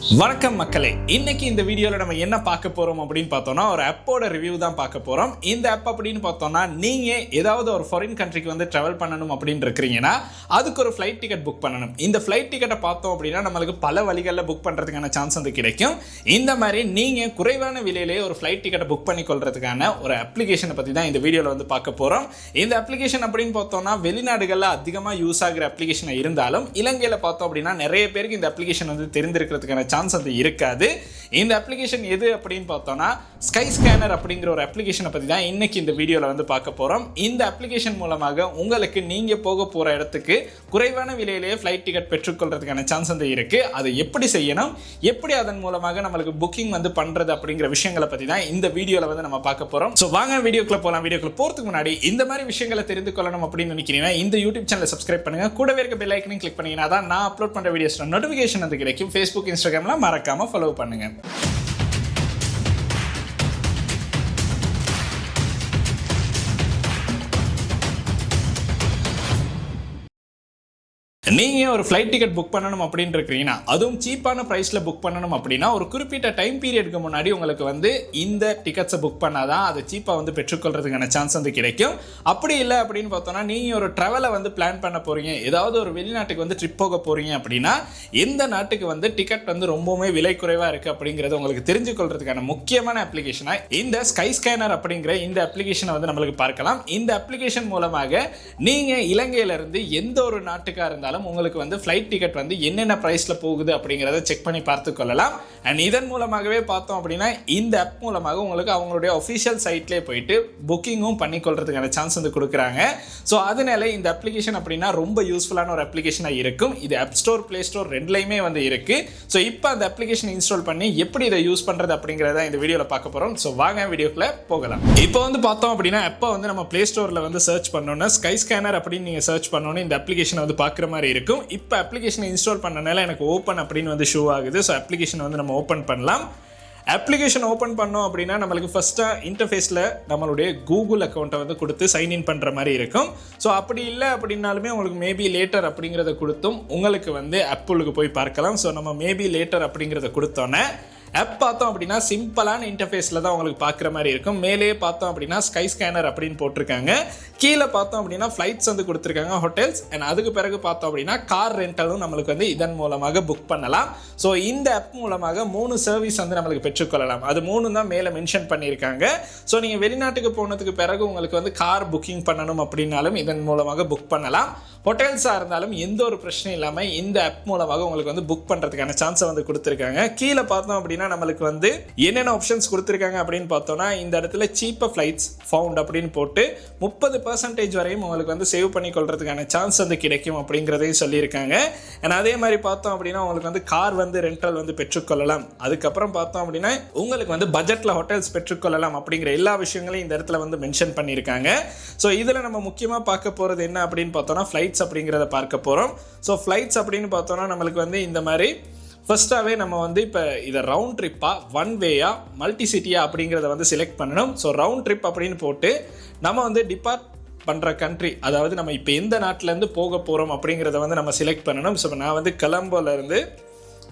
வணக்கம் மக்களே, இன்னைக்கு இந்த வீடியோவில் நம்ம என்ன பார்க்க போகிறோம் அப்படின்னு பார்த்தோம்னா ஒரு ஆப்போட ரிவ்யூ தான் பார்க்க போகிறோம். இந்த ஆப் அப்படின்னு பார்த்தோம்னா நீங்கள் ஏதாவது ஒரு ஃபாரின் கண்ட்ரிக்கு வந்து ட்ராவல் பண்ணணும் அப்படின்னு இருக்கிறீங்கன்னா அதுக்கு ஒரு ஃப்ளைட் டிக்கெட் புக் பண்ணணும். இந்த ஃப்ளைட் டிக்கெட்டை பார்த்தோம் அப்படின்னா நம்மளுக்கு பல வழிகளில் புக் பண்ணுறதுக்கான சான்ஸ் வந்து கிடைக்கும். இந்த மாதிரி நீங்கள் குறைவான விலையிலேயே ஒரு ஃப்ளைட் டிக்கெட்டை புக் பண்ணிக்கொள்றதுக்கான ஒரு அப்ளிகேஷனை பற்றி தான் இந்த வீடியோவில் வந்து பார்க்க போகிறோம். இந்த அப்ளிகேஷன் அப்படின்னு பார்த்தோம்னா வெளிநாடுகளில் அதிகமாக யூஸ் ஆகிற அப்ளிகேஷனாக இருந்தாலும் இலங்கையில் பார்த்தோம் அப்படின்னா நிறைய பேருக்கு இந்த அப்ளிகேஷன் வந்து தெரிந்திருக்கிறதுக்கான சான்ஸ் அது இருக்காது. இந்த அப்ளிகேஷன் எது அப்படின்னு பார்த்தோம்னா ஸ்கை ஸ்கேனர் அப்படிங்கிற ஒரு அப்ளிகேஷனை பற்றி தான் இன்னைக்கு இந்த வீடியோவில் வந்து பார்க்க போகிறோம். இந்த அப்ளிகேஷன் மூலமாக உங்களுக்கு நீங்கள் போக போகிற இடத்துக்கு குறைவான விலையிலேயே ஃப்ளைட் டிக்கெட் பெற்றுக்கொள்றதுக்கான சான்ஸ் வந்து இருக்குது. அதை எப்படி செய்யணும், எப்படி அதன் மூலமாக நம்மளுக்கு புக்கிங் வந்து பண்ணுறது அப்படிங்கிற விஷயங்களை பற்றி தான் இந்த வீடியோவில் வந்து நம்ம பார்க்க போகிறோம். ஸோ வாங்க வீடியோக்குள்ள போகலாம். வீடியோக்குள்ள போகிறதுக்கு முன்னாடி இந்த மாதிரி விஷயங்களை தெரிந்து கொள்ளணும் அப்படின்னு நினைக்கிறீங்கன்னா இந்த யூடியூப் சேனலை சப்ஸ்கிரைப் பண்ணுங்க, கூடவே இருக்க பெல் ஐக்கனையும் கிளிக் பண்ணீங்கன்னா தான் நான் அப்லோட் பண்ணுற வீடியோஸ் நோட்டிஃபிகேஷன் வந்து கிடைக்கும். ஃபேஸ்புக், இன்ஸ்டாகிராம்ல மறக்காம ஃபாலோ பண்ணுங்க. நீங்கள் ஒரு ஃப்ளைட் டிக்கெட் புக் பண்ணணும் அப்படின்னு இருக்கிறீங்கன்னா அதுவும் சீப்பான ப்ரைஸில் புக் பண்ணணும் அப்படின்னா ஒரு குறிப்பிட்ட டைம் பீரியடுக்கு முன்னாடி உங்களுக்கு வந்து இந்த டிக்கெட்ஸை புக் பண்ணாதான் அதை சீப்பாக வந்து பெற்றுக்கொள்றதுக்கான சான்ஸ் வந்து கிடைக்கும். அப்படி இல்லை அப்படின்னு பார்த்தோன்னா நீங்கள் ஒரு ட்ராவலை வந்து பிளான் பண்ண போகிறீங்க, ஏதாவது ஒரு வெளிநாட்டுக்கு வந்து ட்ரிப் போக போகிறீங்க அப்படின்னா எந்த நாட்டுக்கு வந்து டிக்கெட் வந்து ரொம்பவுமே விலை குறைவாக இருக்குது அப்படிங்கிறது உங்களுக்கு தெரிஞ்சுக்கொள்றதுக்கான முக்கியமான அப்ளிகேஷனாக இந்த ஸ்கை ஸ்கேனர் அப்படிங்கிற இந்த அப்ளிகேஷனை வந்து நம்மளுக்கு பார்க்கலாம். இந்த அப்ளிகேஷன் மூலமாக நீங்கள் இலங்கையிலிருந்து எந்த ஒரு நாட்டுக்காக இருந்தாலும் உங்களுக்கு வந்து ஃப்ளைட் டிக்கெட் வந்து என்னென்ன பிரைஸ்ல போகுது அப்படிங்கறத செக் பண்ணி பார்த்து கொள்ளலாம். அண்ட் இதன் மூலமாகவே பார்த்தோம் அப்படின்னா இந்த ஆப் மூலமாக உங்களுக்கு அவங்களுடைய ஒஃபிஷியல் சைட்லேயே போயிட்டு புக்கிங்கும் பண்ணிக்கொள்றதுக்கான சான்ஸ் வந்து கொடுக்குறாங்க. ஸோ அதனால இந்த அப்ளிகேஷன் அப்படின்னா ரொம்ப யூஸ்ஃபுல்லான ஒரு அப்ளிகேஷனாக இருக்கும். இது ஆப் ஸ்டோர், பிளே ஸ்டோர் ரெண்டுலையுமே வந்து இருக்கு. ஸோ இப்போ அந்த அப்ளிகேஷன் இன்ஸ்டால் பண்ணி எப்படி இதை யூஸ் பண்றது அப்படிங்கிறத இந்த வீடியோவில் பார்க்க போறோம். ஸோ வாங்க வீடியோக்குள்ள போகலாம். இப்போ வந்து பார்த்தோம் அப்படின்னா அப்போ வந்து நம்ம பிளே ஸ்டோரில் வந்து சர்ச் பண்ணோன்னா ஸ்கை ஸ்கேனர் அப்படின்னு நீங்கள் சர்ச் பண்ணோன்னு இந்த அப்ளிகேஷனை வந்து பார்க்குற மாதிரி இருக்கும். இப்போ அப்ளிகேஷனை இன்ஸ்டால் பண்ணனால எனக்கு ஓப்பன் அப்படின்னு வந்து ஷோ ஆகுது. ஸோ அப்ளிகேஷன் வந்து நம்ம ஓப்பன் பண்ணலாம். அப்ளிகேஷன் ஓப்பன் பண்ணோம் அப்படின்னா நம்மளுக்கு ஃபஸ்ட்டாக இன்டர்ஃபேஸில் நம்மளுடைய கூகுள் அக்கௌண்ட்டை வந்து கொடுத்து சைன்இன் பண்ணுற மாதிரி இருக்கும். ஸோ அப்படி இல்லை அப்படின்னாலுமே உங்களுக்கு மேபி லேட்டர் அப்படிங்கிறத கொடுத்தும் உங்களுக்கு வந்து ஆப்புக்கு போய் பார்க்கலாம். ஸோ நம்ம மேபி லேட்டர் அப்படிங்கிறத கொடுத்தோன்னே ஆப் பார்த்தோம் அப்படின்னா சிம்பிளான இன்டர்ஃபேஸில் தான் உங்களுக்கு பார்க்குற மாதிரி இருக்கும். மேலேயே பார்த்தோம் அப்படின்னா ஸ்கை ஸ்கேனர் அப்படின்னு போட்டிருக்காங்க. கீழே பார்த்தோம் அப்படின்னா ஃப்ளைட்ஸ் வந்து கொடுத்துருக்காங்க, ஹோட்டல்ஸ். அண்ட் அதுக்கு பிறகு பார்த்தோம் அப்படின்னா கார் ரெண்டலும் நம்மளுக்கு வந்து இதன் மூலமாக புக் பண்ணலாம். ஸோ இந்த ஆப் மூலமாக 3 சர்வீஸ் வந்து நம்மளுக்கு பெற்றுக்கொள்ளலாம். அது 3 தான் மேலே மென்ஷன் பண்ணியிருக்காங்க. ஸோ நீங்கள் வெளிநாட்டுக்கு போனதுக்கு பிறகு உங்களுக்கு வந்து கார் புக்கிங் பண்ணணும் அப்படின்னாலும் இதன் மூலமாக புக் பண்ணலாம். ஹோட்டல்ஸாக இருந்தாலும் எந்த ஒரு பிரச்சனையும் இல்லாமல் இந்த ஆப் மூலமாக உங்களுக்கு வந்து புக் பண்ணுறதுக்கான சான்ஸை வந்து கொடுத்துருக்காங்க. கீழே பார்த்தோம் அப்படின்னா நம்மளுக்கு வந்து என்னென்ன ஆப்ஷன்ஸ் கொடுத்துருக்காங்க அப்படின்னு பார்த்தோம்னா இந்த இடத்துல சீப்பர் ஃப்ளைட்ஸ் ஃபவுண்ட் அப்படின்னு போட்டு 30% வரையும் உங்களுக்கு வந்து சேவ் பண்ணி கொள்றதுக்கான சான்ஸ் வந்து கிடைக்கும் அப்படிங்கிறதையும் சொல்லியிருக்காங்க. அண்ட் அதே மாதிரி பார்த்தோம் அப்படின்னா உங்களுக்கு வந்து கார் வந்து ரெண்டல் வந்து பெற்றுக்கொள்ளலாம். அதுக்கப்புறம் பார்த்தோம் அப்படின்னா உங்களுக்கு வந்து பட்ஜெட்டில் ஹோட்டல்ஸ் பெற்றுக்கொள்ளலாம் அப்படிங்கிற எல்லா விஷயங்களையும் இந்த இடத்துல வந்து மென்ஷன் பண்ணியிருக்காங்க. ஸோ இதில் நம்ம முக்கியமாக பார்க்க போகிறது என்ன அப்படின்னு பார்த்தோம்னா ஃப்ளைட்ஸ் அப்படிங்கிறத பார்க்க போகிறோம். ஸோ ஃப்ளைட்ஸ் அப்படின்னு பார்த்தோம்னா நம்மளுக்கு வந்து இந்த மாதிரி ஃபர்ஸ்ட்டாகவே நம்ம வந்து இப்போ இதை ரவுண்ட் ட்ரிப்பாக, ஒன் வேயா, மல்டி சிட்டியா அப்படிங்கிறத வந்து செலக்ட் பண்ணணும். ஸோ ரவுண்ட் ட்ரிப் அப்படின்னு போட்டு நம்ம வந்து டிபார்ட் பண்ணுற கண்ட்ரி, அதாவது நம்ம இப்போ எந்த நாட்டிலேருந்து போக போகிறோம் அப்படிங்கிறத வந்து நம்ம செலக்ட் பண்ணணும். ஸோ நான் வந்து கொலம்போலேருந்து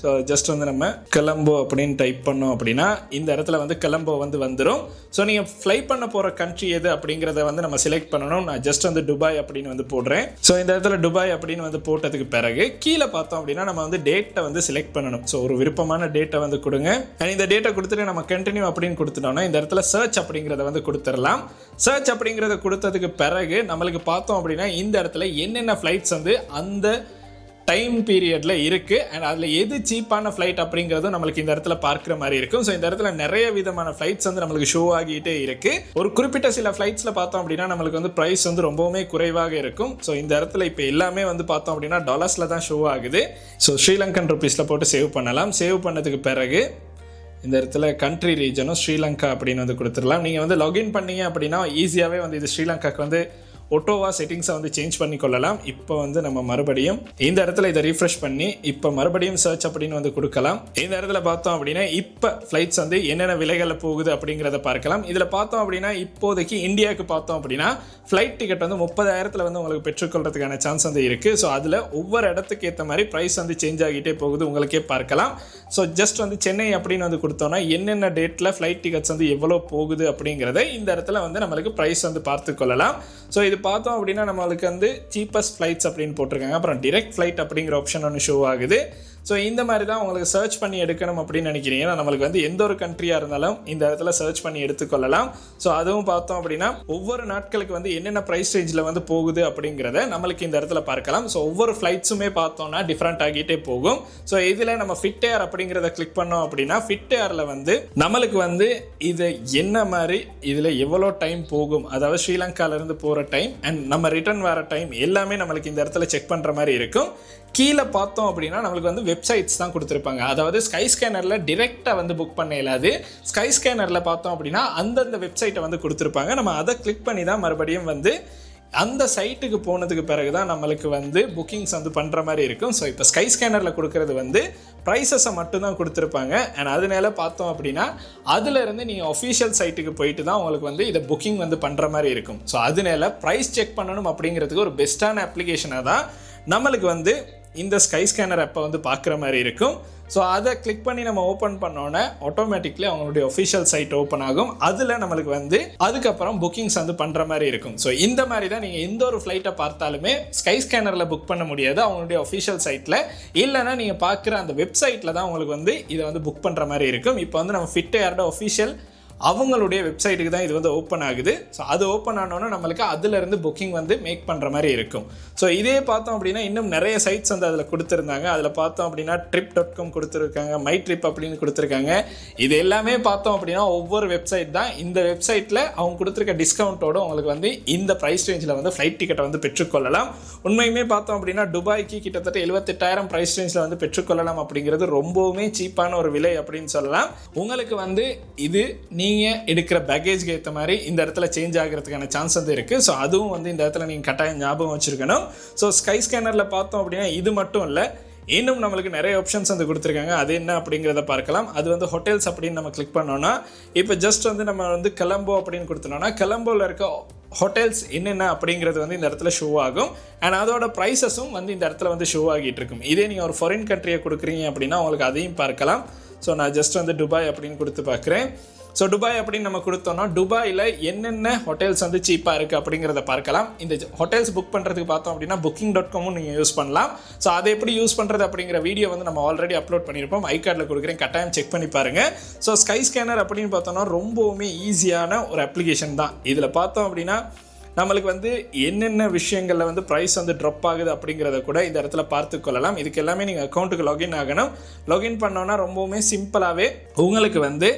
ஸோ ஜஸ்ட் வந்து நம்ம கொலம்போ அப்படின்னு டைப் பண்ணோம் அப்படின்னா இந்த இடத்துல வந்து கொலம்போ வந்து வந்துடும். ஸோ நீங்கள் ஃப்ளை பண்ண போகிற கண்ட்ரி எது அப்படிங்கிறத வந்து நம்ம செலக்ட் பண்ணணும். நான் ஜஸ்ட் வந்து துபாய் அப்படின்னு வந்து போடுறேன். ஸோ இந்த இடத்துல துபாய் அப்படின்னு வந்து போட்டதுக்கு பிறகு கீழே பார்த்தோம் அப்படின்னா நம்ம வந்து டேட்டை வந்து செலக்ட் பண்ணணும். ஸோ ஒரு விருப்பமான டேட்டை வந்து கொடுங்க. அண்ட் இந்த டேட்டை கொடுத்துட்டு நம்ம கண்டினியூ அப்படின்னு கொடுத்துட்டோம்னா இந்த இடத்துல சர்ச் அப்படிங்கிறத வந்து கொடுத்துடலாம். சர்ச் அப்படிங்கிறத கொடுத்ததுக்கு பிறகு நம்மளுக்கு பார்த்தோம் அப்படின்னா இந்த இடத்துல என்னென்ன ஃப்ளைட்ஸ் வந்து அந்த டைம் பீரியடில் இருக்குது அண்ட் அதில் எது சீப்பான ஃப்ளைட் அப்படிங்கிறதும் நம்மளுக்கு இந்த இடத்துல பார்க்குற மாதிரி இருக்கும். ஸோ இந்த இடத்துல நிறைய விதமான ஃப்ளைட்ஸ் வந்து நம்மளுக்கு ஷோ ஆகிட்டே இருக்குது. ஒரு குறிப்பிட்ட சில ஃப்ளைட்ஸில் பார்த்தோம் அப்படின்னா நம்மளுக்கு வந்து ப்ரைஸ் வந்து ரொம்பவுமே குறைவாக இருக்கும். ஸோ இந்த இடத்துல இப்போ எல்லாமே வந்து பார்த்தோம் அப்படின்னா டாலர்ஸில் தான் ஷோ ஆகுது. ஸோ ஸ்ரீலங்கன் ருபீஸில் போட்டு சேவ் பண்ணலாம். சேவ் பண்ணதுக்கு பிறகு இந்த இடத்துல கண்ட்ரி ரீஜனும் ஸ்ரீலங்கா அப்படின்னு வந்து கொடுத்துடலாம். நீங்கள் வந்து லாகின் பண்ணீங்க அப்படின்னா ஈஸியாகவே வந்து இது ஸ்ரீலங்காவுக்கு வந்து ஒட்டோவா செட்டிங்ஸை வந்து சேஞ்ச் பண்ணி கொள்ளலாம். இப்போ வந்து நம்ம மறுபடியும் இந்த இடத்துல இதை ரீஃப்ரெஷ் பண்ணி இப்போ மறுபடியும் சர்ச் அப்படின்னு வந்து கொடுக்கலாம். இந்த இடத்துல பார்த்தோம் அப்படின்னா இப்போ ஃப்ளைட்ஸ் வந்து என்னென்ன விலைகளில் போகுது அப்படிங்கிறத பார்க்கலாம். இதில் பார்த்தோம் அப்படின்னா இப்போதைக்கு இந்தியாவுக்கு பார்த்தோம் அப்படின்னா ஃப்ளைட் டிக்கெட் வந்து 30,000 வந்து உங்களுக்கு பெற்றுக்கொள்றதுக்கான சான்ஸ் வந்து இருக்குது. ஸோ அதில் ஒவ்வொரு இடத்துக்கு ஏற்ற மாதிரி ப்ரைஸ் வந்து சேஞ்ச் ஆகிட்டே போகுது, உங்களுக்கே பார்க்கலாம். ஸோ ஜஸ்ட் வந்து சென்னை அப்படின்னு வந்து கொடுத்தோன்னா என்னென்ன டேட்டில் ஃப்ளைட் டிக்கெட்ஸ் வந்து எவ்வளோ போகுது அப்படிங்கிறத இந்த இடத்துல வந்து நம்மளுக்கு ப்ரைஸ் வந்து பார்த்து கொள்ளலாம். ஸோ இது பார்த்தோம் அப்படின்னா நம்மளுக்கு வந்து சீப்பஸ்ட் ஃப்ளைட்ஸ் அப்படின்னு போட்டிருக்காங்க. அப்புறம் டிரெக்ட் ஃப்ளைட் அப்படிங்கிற ஆப்ஷன் ஒன்று ஷோ ஆகுது. ஸோ இந்த மாதிரி தான் உங்களுக்கு சர்ச் பண்ணி எடுக்கணும் அப்படின்னு நினைக்கிறீங்கன்னா நம்மளுக்கு வந்து எந்த ஒரு கண்ட்ரியாக இருந்தாலும் இந்த இடத்துல சர்ச் பண்ணி எடுத்துக்கொள்ளலாம். ஸோ அதுவும் பார்த்தோம் அப்படின்னா ஒவ்வொரு நாட்களுக்கு வந்து என்னென்ன ப்ரைஸ் ரேஞ்சில் வந்து போகுது அப்படிங்கிறத நம்மளுக்கு இந்த இடத்துல பார்க்கலாம். ஸோ ஒவ்வொரு ஃப்ளைட்ஸுமே பார்த்தோம்னா டிஃப்ரெண்ட் ஆகிட்டே போகும். ஸோ இதில் நம்ம ஃபிட் ஏர் அப்படிங்கிறத கிளிக் பண்ணோம் அப்படின்னா ஃபிட் ஏரில் வந்து நம்மளுக்கு வந்து இது என்ன மாதிரி இதில் எவ்வளோ டைம் போகும், அதாவது ஸ்ரீலங்காவிலேருந்து போகிற டைம் அண்ட் நம்ம ரிட்டர்ன் வர டைம் எல்லாமே நம்மளுக்கு இந்த இடத்துல செக் பண்ணுற மாதிரி இருக்கும். கீழே பார்த்தோம் அப்படின்னா நம்மளுக்கு வந்து வெப்சைட்ஸ் தான் கொடுத்துருப்பாங்க. அதாவது ஸ்கை ஸ்கேனரில் டிரெக்டாக வந்து புக் பண்ண இயலாது. ஸ்கை ஸ்கேனரில் பார்த்தோம் அப்படின்னா அந்தந்த வெப்சைட்டை வந்து கொடுத்துருப்பாங்க. நம்ம அதை கிளிக் பண்ணி தான் மறுபடியும் வந்து அந்த சைட்டுக்கு போனதுக்கு பிறகு தான் நம்மளுக்கு வந்து புக்கிங்ஸ் வந்து பண்ணுற மாதிரி இருக்கும். ஸோ இப்போ ஸ்கை ஸ்கேனரில் கொடுக்குறது வந்து ப்ரைஸஸை மட்டும்தான் கொடுத்துருப்பாங்க. அண்ட் அதனால பார்த்தோம் அப்படின்னா அதுலேருந்து நீங்கள் அஃபீஷியல் சைட்டுக்கு போயிட்டு தான் உங்களுக்கு வந்து இதை புக்கிங் வந்து பண்ணுற மாதிரி இருக்கும். ஸோ அதனால ப்ரைஸ் செக் பண்ணணும் அப்படிங்கிறதுக்கு ஒரு பெஸ்ட்டான அப்ளிகேஷனாக தான் நம்மளுக்கு வந்து இந்த ஸ்கை ஸ்கேனர் ஆப்பை வந்து பார்க்குற மாதிரி இருக்கும். ஸோ அதை கிளிக் பண்ணி நம்ம ஓப்பன் பண்ணோன்னே ஆட்டோமேட்டிக்லி அவங்களுடைய ஒஃபிஷியல் சைட் ஓப்பன் ஆகும். அதில் நம்மளுக்கு வந்து அதுக்கப்புறம் புக்கிங்ஸ் வந்து பண்ணுற மாதிரி இருக்கும். ஸோ இந்த மாதிரி தான் நீங்கள் எந்த ஒரு ஃப்ளைட்டை பார்த்தாலுமே ஸ்கை ஸ்கேனரில் புக் பண்ண முடியாது, அவங்களுடைய ஒஃபிஷியல் சைட்டில். இல்லைனா நீங்கள் பார்க்குற அந்த வெப்சைட்டில் தான் உங்களுக்கு வந்து இதை வந்து புக் பண்ணுற மாதிரி இருக்கும். இப்போ வந்து நம்ம ஃபிட் ஏரோட ஒஃபிஷியல் அவங்களுடைய வெப்சைட்டுக்கு தான் இது வந்து ஓப்பன் ஆகுது. ஸோ அது ஓப்பன் ஆனோன்னா நம்மளுக்கு அதிலிருந்து புக்கிங் வந்து மேக் பண்ணுற மாதிரி இருக்கும். ஸோ இதே பார்த்தோம் அப்படின்னா இன்னும் நிறைய சைட்ஸ் வந்து அதில் கொடுத்துருந்தாங்க. அதில் பார்த்தோம் அப்படின்னா trip.com கொடுத்துருக்காங்க, மை ட்ரிப் அப்படின்னு கொடுத்துருக்காங்க. இது எல்லாமே பார்த்தோம் அப்படின்னா ஒவ்வொரு வெப்சைட் தான். இந்த வெப்சைட்டில் அவங்க கொடுத்துருக்க டிஸ்கவுண்ட்டோடு உங்களுக்கு வந்து இந்த ப்ரைஸ் ரேஞ்சில் வந்து ஃப்ளைட் டிக்கெட்டை வந்து பெற்றுக்கொள்ளலாம். உண்மையுமே பார்த்தோம் அப்படின்னா துபாய்க்கு கிட்டத்தட்ட 78,000 ப்ரைஸ் ரேஞ்சில் வந்து பெற்றுக்கொள்ளலாம். அப்படிங்கிறது ரொம்பவுமே சீப்பான ஒரு விலை அப்படின்னு சொல்லலாம். உங்களுக்கு வந்து இது நீங்கள் எடுக்கிற பேக்கேஜ்க்கு ஏற்ற மாதிரி இந்த இடத்துல சேஞ்ச் ஆகிறதுக்கான சான்ஸ் வந்து இருக்குது. ஸோ அதுவும் வந்து இந்த இடத்துல நீங்கள் கட்டாயம் ஞாபகம் வச்சுருக்கணும். ஸோ ஸ்கை ஸ்கேனரில் பார்த்தோம் அப்படின்னா இது மட்டும் இல்லை, இன்னும் நம்மளுக்கு நிறைய ஆப்ஷன்ஸ் வந்து கொடுத்துருக்காங்க. அது என்ன அப்படிங்கிறத பார்க்கலாம். அது வந்து ஹோட்டல்ஸ் அப்படின்னு நம்ம கிளிக் பண்ணோன்னா இப்போ ஜஸ்ட் வந்து நம்ம வந்து கொலம்போ அப்படின்னு கொடுத்தோம்னா கொலம்போவில் இருக்க ஹோட்டல்ஸ் என்னென்ன அப்படிங்கிறது வந்து இந்த இடத்துல ஷோ ஆகும். அண்ட் அதோட ப்ரைஸஸும் வந்து இந்த இடத்துல வந்து ஷோ ஆகிட்டு இருக்கும். இதே நீங்கள் ஒரு ஃபாரின் கண்ட்ரியை கொடுக்குறீங்க அப்படின்னா உங்களுக்கு அதையும் பார்க்கலாம். ஸோ நான் ஜஸ்ட் வந்து துபாய் அப்படின்னு கொடுத்து பார்க்குறேன். ஸோ துபாய் அப்படின்னு நம்ம கொடுத்தோம்னா துபாயில் என்னென்ன ஹோட்டல்ஸ் வந்து சீப்பாக இருக்குது அப்படிங்கிறத பார்க்கலாம். இந்த ஹோட்டல்ஸ் புக் பண்ணுறதுக்கு பார்த்தோம் அப்படின்னா booking.com நீங்கள் யூஸ் பண்ணலாம். ஸோ அதை எப்படி யூஸ் பண்ணுறது அப்படிங்கிற வீடியோ வந்து நம்ம ஆல்ரெடி அப்லோட் பண்ணியிருப்போம். ஐகார்டில் கொடுக்குறேன், கட்டாயம் செக் பண்ணி பாருங்கள். ஸோ ஸ்கை ஸ்கேனர் அப்படின்னு பார்த்தோம்னா ரொம்பவுமே ஈஸியான ஒரு அப்ளிகேஷன் தான். இதில் பார்த்தோம் அப்படின்னா நம்மளுக்கு வந்து என்னென்ன விஷயங்களில் வந்து ப்ரைஸ் வந்து ட்ராப் ஆகுது அப்படிங்கிறத கூட இந்த இடத்துல பார்த்து கொள்ளலாம். இதுக்கு எல்லாமே நீங்கள் அக்கௌண்ட்டுக்கு லாகின் ஆகணும். லாகின் பண்ணோன்னா ரொம்பவுமே சிம்பிளாகவே உங்களுக்கு வந்து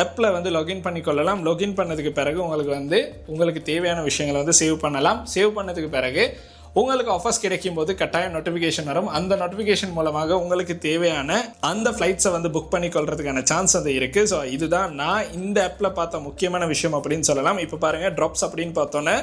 ஆப்பில் வந்து லாகின் பண்ணிக்கொள்ளலாம். லாகின் பண்ணதுக்கு பிறகு உங்களுக்கு தேவையான விஷயங்களை வந்து சேவ் பண்ணலாம். சேவ் பண்ணதுக்கு பிறகு உங்களுக்கு ஆஃபர்ஸ் கிடைக்கும் போது கட்டாயம் நோட்டிஃபிகேஷன் வரும். அந்த நோட்டிஃபிகேஷன் மூலமாக உங்களுக்கு தேவையான அந்த ஃப்ளைட்ஸை வந்து புக் பண்ணிக்கொள்றதுக்கான சான்ஸ் அது இருக்குது. ஸோ இதுதான் நான் இந்த ஆப்பில் பார்த்த முக்கியமான விஷயம் அப்படின்னு சொல்லலாம். இப்போ பாருங்கள், ட்ராப்ஸ் அப்படின்னு பார்த்தோன்னே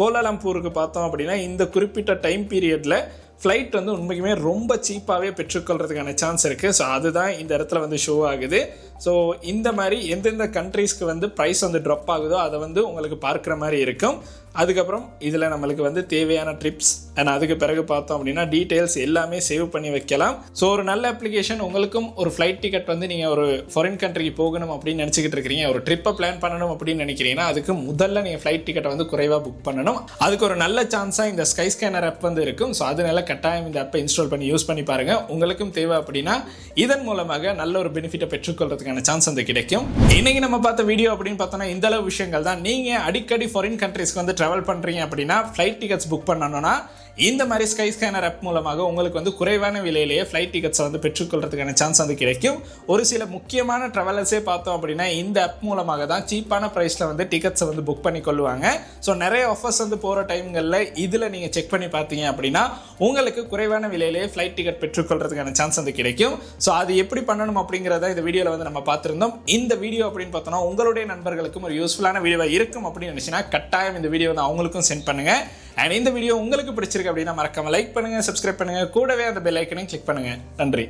கோலாலம்பூருக்கு பார்த்தோம் அப்படின்னா இந்த குறிப்பிட்ட டைம் பீரியடில் ஃப்ளைட் வந்து உண்மைக்குமே ரொம்ப சீப்பாகவே பெற்றுக்கொள்றதுக்கான சான்ஸ் இருக்குது. ஸோ அதுதான் இந்த இடத்துல வந்து ஷோ ஆகுது. ஸோ இந்த மாதிரி எந்தெந்த கண்ட்ரீஸ்க்கு வந்து ப்ரைஸ் வந்து ட்ராப் ஆகுதோ அதை வந்து உங்களுக்கு பார்க்குற மாதிரி இருக்கும். அதுக்கப்புறம் இதில் நம்மளுக்கு வந்து தேவையான ட்ரிப்ஸ் அண்ட் அதுக்கு பிறகு பார்த்தோம் அப்படின்னா டீட்டெயில்ஸ் எல்லாமே சேவ் பண்ணி வைக்கலாம். ஸோ ஒரு நல்ல அப்ளிகேஷன். உங்களுக்கும் ஒரு ஃப்ளைட் டிக்கெட் வந்து நீங்கள் ஒரு ஃபாரின் கண்ட்ரிக்கு போகணும் அப்படின்னு நினச்சிக்கிட்டு இருக்கிறீங்க, ஒரு ட்ரிப்பை பிளான் பண்ணணும் அப்படின்னு நினைக்கிறீங்கன்னா அதுக்கு முதல்ல நீங்கள் ஃப்ளைட் டிக்கெட்டை வந்து குறைவாக புக் பண்ணணும். அதுக்கு ஒரு நல்ல சான்ஸாக இந்த ஸ்கை ஸ்கேனர் ஆப் வந்து இருக்கும். ஸோ அதனால கட்டாயம் இந்த ஆப்பை இன்ஸ்டால் பண்ணி யூஸ் பண்ணி பாருங்கள். உங்களுக்கும் தேவை அப்படின்னா இதன் மூலமாக நல்ல ஒரு பெனிஃபிட்டை பெற்றுக்கொள்றதுக்கான சான்ஸ் வந்து கிடைக்கும். இன்னைக்கு நம்ம பார்த்த வீடியோ அப்படின்னு பார்த்தோம்னா இந்த அளவு விஷயங்கள் தான். நீங்கள் அடிக்கடி ஃபாரின் கண்ட்ரிஸ்க்கு வந்து ட்ராவல் பண்ணுறீங்க அப்படின்னா ஃப்ளைட் டிக்கெட்ஸ் புக் பண்ணணும்னா இந்த மாதிரி ஸ்கை ஸ்கேனர் ஆப் மூலமாக உங்களுக்கு வந்து குறைவான விலையிலேயே ஃப்ளைட் டிக்கெட்ஸை வந்து பெற்றுக்கொள்றதுக்கான சான்ஸ் வந்து கிடைக்கும். ஒரு சில முக்கியமான ட்ராவலர்ஸே பார்த்தோம் அப்படின்னா இந்த ஆப் மூலமாக தான் சீப்பான ப்ரைஸில் வந்து டிக்கெட்ஸை வந்து புக் பண்ணி கொள்வாங்க. ஸோ நிறைய ஆஃபர்ஸ் வந்து போகிற டைம்களில் இதில் நீங்கள் செக் பண்ணி பார்த்தீங்க அப்படின்னா உங்களுக்கு குறைவான விலையிலேயே ஃப்ளைட் டிக்கெட் பெற்றுக்கொள்றதுக்கான சான்ஸ் வந்து கிடைக்கும். ஸோ அது எப்படி பண்ணணும் அப்படிங்கிறத இந்த வீடியோவில் வந்து நம்ம நம்ம பார்த்துருந்தோம். இந்த வீடியோ அப்படின்னு பார்த்தோம்னா உங்களுடைய நண்பர்களுக்கும் ஒரு யூஸ்ஃபுல்லான வீடியோவாக இருக்கும் அப்படின்னு நினச்சினா கட்டாயம் இந்த வீடியோ வந்து அவங்களுக்கும் சென்ட் பண்ணுங்கள். அண்ட் இந்த வீடியோ உங்களுக்கு பிடிச்சிருக்கு அப்படின்னா மறக்காம லைக் பண்ணுங்கள், சப்ஸ்கிரைப் பண்ணுங்கள், கூடவே அந்த பெல் ஐக்கனையும் கிளிக் பண்ணுங்கள். நன்றி.